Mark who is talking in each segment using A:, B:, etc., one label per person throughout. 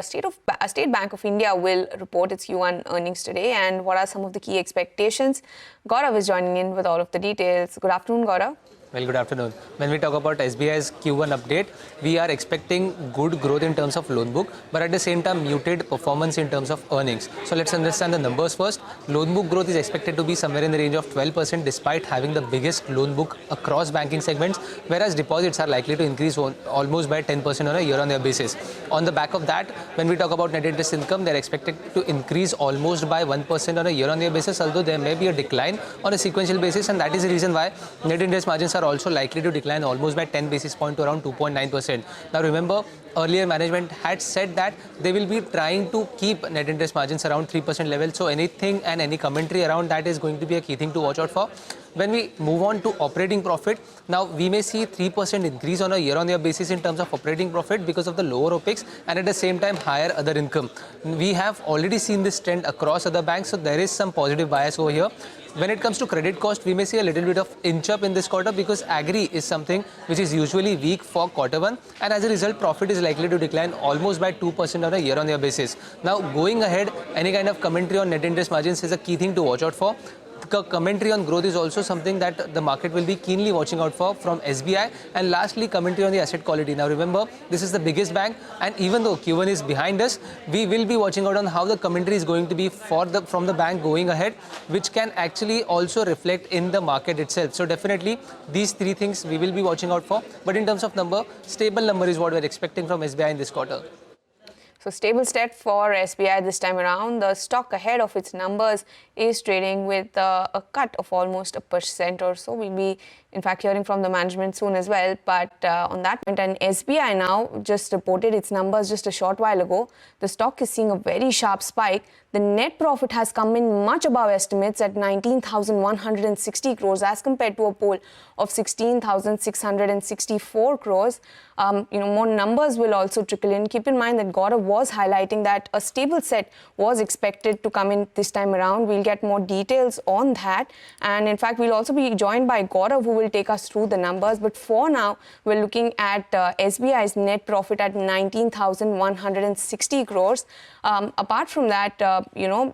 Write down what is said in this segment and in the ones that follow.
A: State Bank of India will report its Q1 earnings today, and what are some of the key expectations? Gaurav is joining in with all of the details. Good afternoon, Gaurav.
B: Well, good afternoon. When we talk about SBI's Q1 update, we are expecting good growth in terms of loan book, but at the same time muted performance in terms of earnings. So let's understand the numbers first. Loan book growth is expected to be somewhere in the range of 12% despite having the biggest loan book across banking segments, whereas deposits are likely to increase almost by 10% on a year-on-year basis. On the back of that, when we talk about net interest income, they're expected to increase almost by 1% on a year-on-year basis, although there may be a decline on a sequential basis, and that is the reason why net interest margins are also likely to decline almost by 10 basis points to around 2.9%. Now remember, earlier management had said that they will be trying to keep net interest margins around 3% level. So anything and any commentary around that is going to be a key thing to watch out for. When we move on to operating profit, now we may see 3% increase on a year-on-year basis in terms of operating profit because of the lower OPEX and at the same time higher other income. We have already seen this trend across other banks, so there is some positive bias over here. When it comes to credit cost, we may see a little bit of inch up in this quarter because agri is something which is usually weak for quarter one, and as a result profit is likely to decline almost by 2% on a year-on-year basis. Now going ahead, any kind of commentary on net interest margins is a key thing to watch out for. Commentary on growth is also something that the market will be keenly watching out for from SBI. And lastly, commentary on the asset quality. Now remember, this is the biggest bank, and even though Q1 is behind us, we will be watching out on how the commentary is going to be from the bank going ahead, which can actually also reflect in the market itself. So definitely these three things we will be watching out for. But in terms of number, stable number is what we're expecting from SBI in this quarter.
A: So stable stat for SBI this time around. The stock ahead of its numbers is trading with a cut of almost 1% or so. We'll be in fact hearing from the management soon as well. But on that point, and SBI now just reported its numbers just a short while ago. The stock is seeing a very sharp spike. The net profit has come in much above estimates at 19,160 crores as compared to a poll of 16,664 crores. More numbers will also trickle in. Keep in mind that Gaurav was highlighting that a stable set was expected to come in this time around. We'll get more details on that. And in fact, we'll also be joined by Gaurav, who will take us through the numbers. But for now, we're looking at SBI's net profit at 19,160 crores. Apart from that,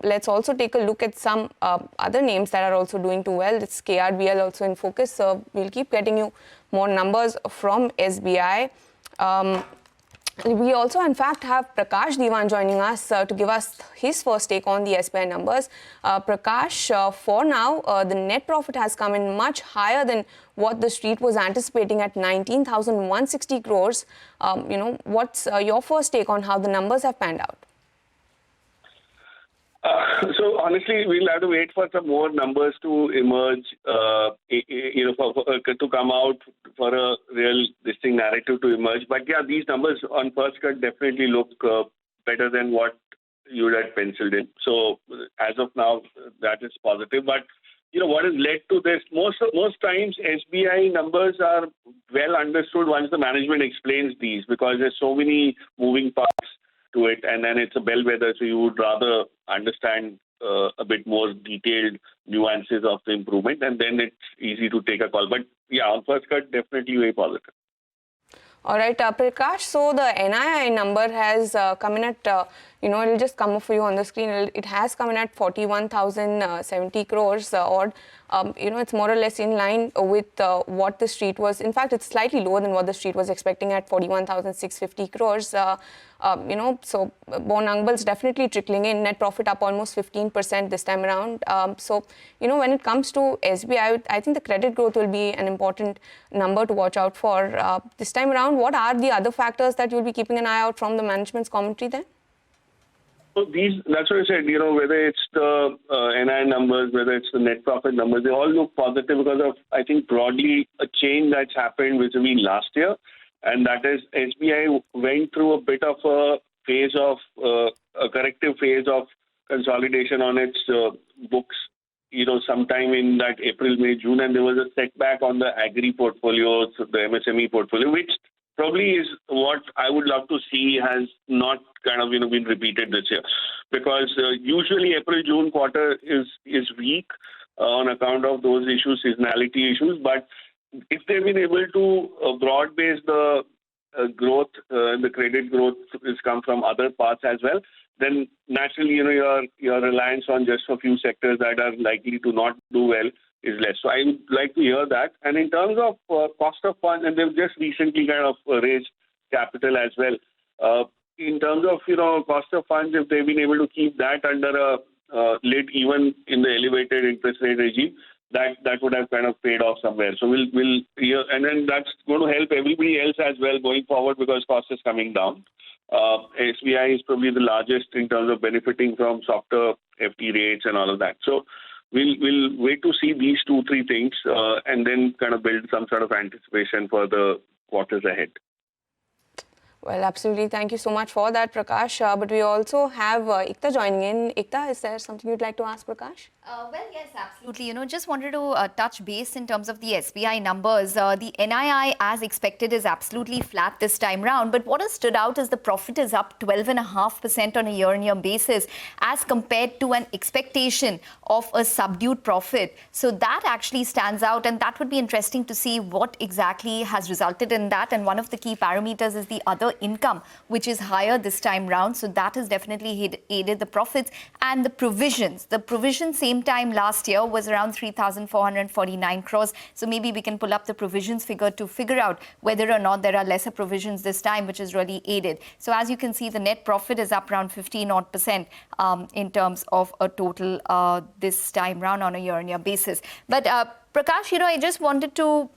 A: let's also take a look at some other names that are also doing too well. It's KRBL also in focus. So we'll keep getting you more numbers from SBI. We also, in fact, have Prakash Diwan joining us to give us his first take on the SBI numbers. Prakash, for now, the net profit has come in much higher than what the street was anticipating at 19,160 crores. What's your first take on how the numbers have panned out?
C: So honestly, we'll have to wait for some more numbers to emerge, to come out for a real narrative to emerge. But yeah, these numbers on first cut definitely look better than what you had penciled in. So as of now, that is positive. But what has led to this? Most times, SBI numbers are well understood once the management explains these, because there's so many moving parts to it, and then it's a bellwether, so you would rather understand a bit more detailed nuances of the improvement, and then it's easy to take a call. But yeah, on first cut, definitely very positive.
A: All right, Prakash, so the NII number has come in at, it'll just come up for you on the screen. It has come in at 41,070 crores odd. It's more or less in line with what the street was. In fact, it's slightly lower than what the street was expecting at 41,650 crores. So Bon Angbal's definitely trickling in. Net profit up almost 15% this time around. When it comes to SBI, I think the credit growth will be an important number to watch out for this time around. What are the other factors that you'll be keeping an eye out from the management's commentary then?
C: So that's what I said, whether it's the NI numbers, whether it's the net profit numbers, they all look positive because of, I think, broadly a change that's happened vis-a-vis last year. And that is, SBI went through a bit of a phase of, a corrective phase of consolidation on its books, sometime in that April, May, June, and there was a setback on the agri portfolios, the MSME portfolio, which probably is what I would love to see has not kind of been repeated this year, because usually April-June quarter is weak on account of those issues, seasonality issues. But if they've been able to broad base the growth, the credit growth is come from other parts as well, then naturally, your reliance on just a few sectors that are likely to not do well is less. So I would like to hear that. And in terms of cost of funds, and they've just recently kind of raised capital as well. In terms of cost of funds, if they've been able to keep that under a lid even in the elevated interest rate regime, that would have kind of paid off somewhere. So we'll and then that's going to help everybody else as well going forward because cost is coming down. SBI is probably the largest in terms of benefiting from softer FD rates and all of that. So we'll wait to see these 2-3 things and then kind of build some sort of anticipation for the quarters ahead.
A: Well, absolutely. Thank you so much for that, Prakash. But we also have Ekta joining in. Ekta, is there something you'd like to ask Prakash?
D: Well, yes, absolutely. Just wanted to touch base in terms of the SBI numbers. The NII, as expected, is absolutely flat this time round. But what has stood out is the profit is up 12.5% on a year-on-year basis as compared to an expectation of a subdued profit. So that actually stands out, and that would be interesting to see what exactly has resulted in that. And one of the key parameters is the other income, which is higher this time round. So that has definitely aided the profits and the provisions. The provisions same time last year was around 3,449 crores. So maybe we can pull up the provisions figure to figure out whether or not there are lesser provisions this time, which is really aided. So as you can see, the net profit is up around 15% in terms of a total this time round on a year-on-year basis. But Prakash, I just wanted to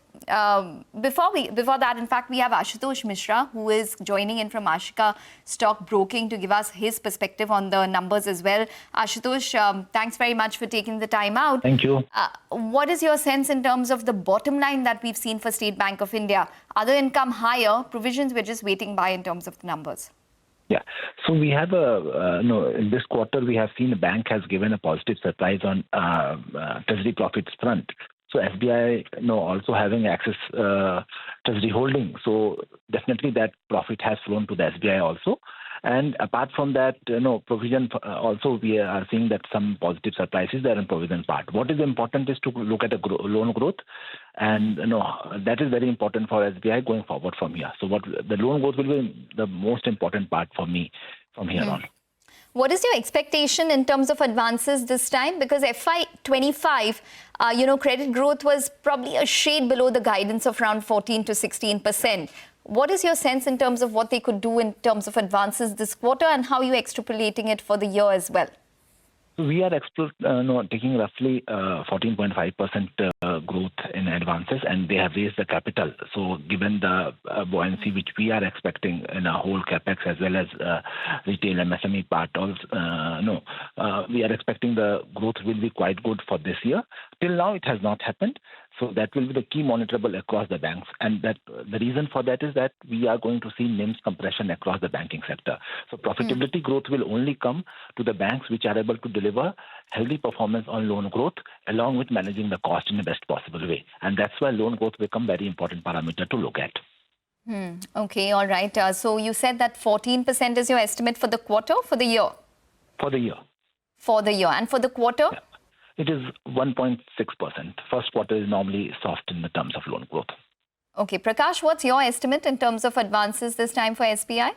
D: before that, in fact, we have Asutosh Mishra, who is joining in from Ashika Stock Broking to give us his perspective on the numbers as well. Ashutosh, thanks very much for taking the time out.
E: Thank you.
D: What is your sense in terms of the bottom line that we've seen for State Bank of India? Other income higher, provisions we're just waiting by in terms of the numbers.
E: Yeah. So we have in this quarter, we have seen the bank has given a positive surprise on treasury profits front. So SBI, also having access treasury holding. So definitely that profit has flown to the SBI also. And apart from that, provision also we are seeing that some positive surprises there in provision part. What is important is to look at the loan growth, and that is very important for SBI going forward from here. So what the loan growth will be the most important part for me from here on.
D: What is your expectation in terms of advances this time? Because FY25, credit growth was probably a shade below the guidance of around 14 to 16%. What is your sense in terms of what they could do in terms of advances this quarter, and how are you extrapolating it for the year as well?
E: We are taking roughly 14.5% growth in advances, and they have raised the capital. So given the buoyancy which we are expecting in a whole capex as well as retail MSME part, also, we are expecting the growth will be quite good for this year. Till now, it has not happened. So that will be the key monitorable across the banks. And that the reason for that is that we are going to see NIMs compression across the banking sector. So profitability growth will only come to the banks which are able to deliver healthy performance on loan growth along with managing the cost in the best possible way. And that's why loan growth become very important parameter to look at.
D: Okay, all right. So you said that 14% is your estimate for the quarter, for the year?
E: For the year.
D: For the year. And for the quarter?
E: Yeah. It is 1.6%. First quarter is normally soft in the terms of loan growth.
D: Okay. Prakash, what's your estimate in terms of advances this time for SBI?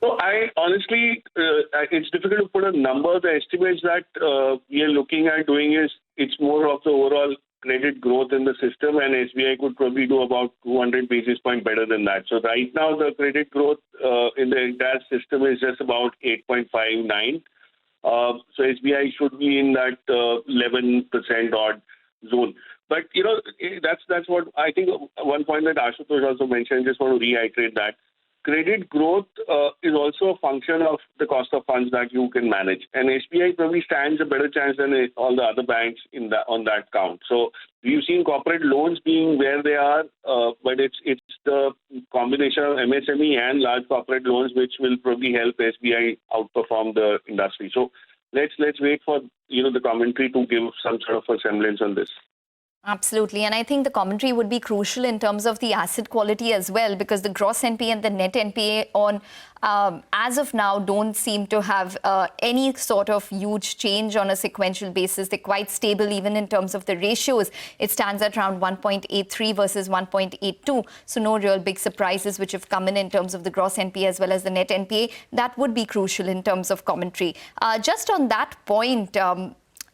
C: So I honestly, it's difficult to put a number. The estimates that we are looking at doing is it's more of the overall credit growth in the system, and SBI could probably do about 200 basis points better than that. So right now the credit growth in the entire system is just about 8.59. So SBI should be in that 11% odd zone. But, that's what I think one point that Ashutosh also mentioned, just want to reiterate that. Credit growth is also a function of the cost of funds that you can manage. And SBI probably stands a better chance than all the other banks on that count. So we've seen corporate loans being where they are, but it's the combination of MSME and large corporate loans which will probably help SBI outperform the industry. So let's wait for the commentary to give some sort of a semblance on this.
D: Absolutely. And I think the commentary would be crucial in terms of the asset quality as well, because the gross NPA and the net NPA on as of now don't seem to have any sort of huge change on a sequential basis. They're quite stable even in terms of the ratios. It stands at around 1.83 versus 1.82. So no real big surprises which have come in terms of the gross NPA as well as the net NPA. That would be crucial in terms of commentary. Just on that point,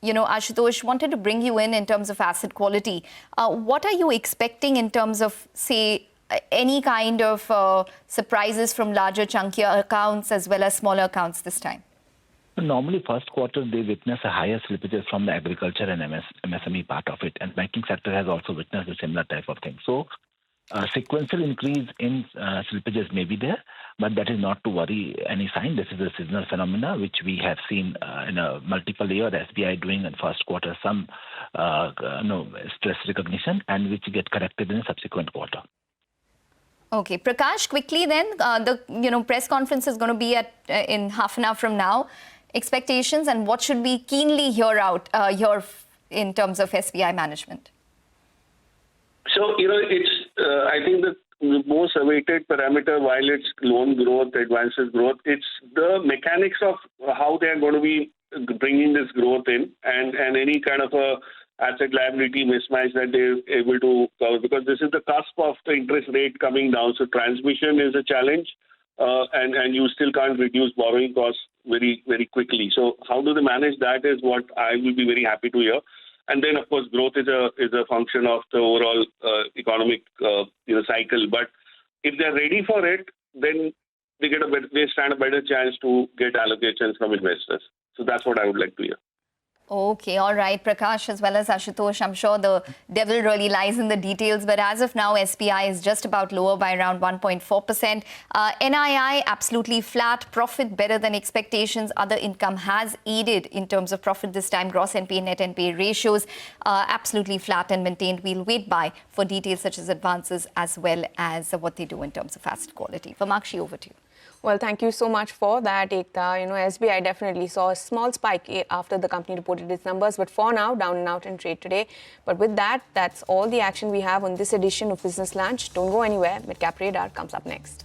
D: Asutosh, wanted to bring you in terms of asset quality. What are you expecting in terms of, say, any kind of surprises from larger, chunkier accounts as well as smaller accounts this time?
E: Normally, first quarter, they witness a higher slippages from the agriculture and MSME part of it. And banking sector has also witnessed a similar type of thing. So, sequential increase in slippages may be there, but that is not to worry any sign. This is a seasonal phenomena which we have seen in a multiple year, the SBI doing in first quarter some stress recognition and which get corrected in a subsequent quarter.
D: Okay, Prakash, quickly then, the press conference is going to be in half an hour from now. Expectations and what should we keenly hear in terms of SBI management?
C: So, it's, I think the most awaited parameter, while it's loan growth, advances growth, it's the mechanics of how they are going to be bringing this growth in and any kind of a asset liability mismatch that they're able to cover, because this is the cusp of the interest rate coming down. So transmission is a challenge and you still can't reduce borrowing costs very, very quickly. So how do they manage that is what I will be very happy to hear. And then, of course, growth is a function of the overall economic cycle. But if they're ready for it, then they stand a better chance to get allocations from investors. So that's what I would like to hear.
D: Okay, all right, Prakash as well as Asutosh. I'm sure the devil really lies in the details, but as of now, SBI is just about lower by around 1.4%. NII absolutely flat, profit better than expectations. Other income has aided in terms of profit this time. Gross NPA, net NPA ratios absolutely flat and maintained. We'll wait by for details such as advances as well as what they do in terms of asset quality. Vamakshi, over to you.
A: Well, thank you so much for that, Ekta. SBI definitely saw a small spike after the company reported its numbers, but for now, down and out in trade today. But with that, that's all the action we have on this edition of Business Lunch. Don't go anywhere. Midcap Radar comes up next.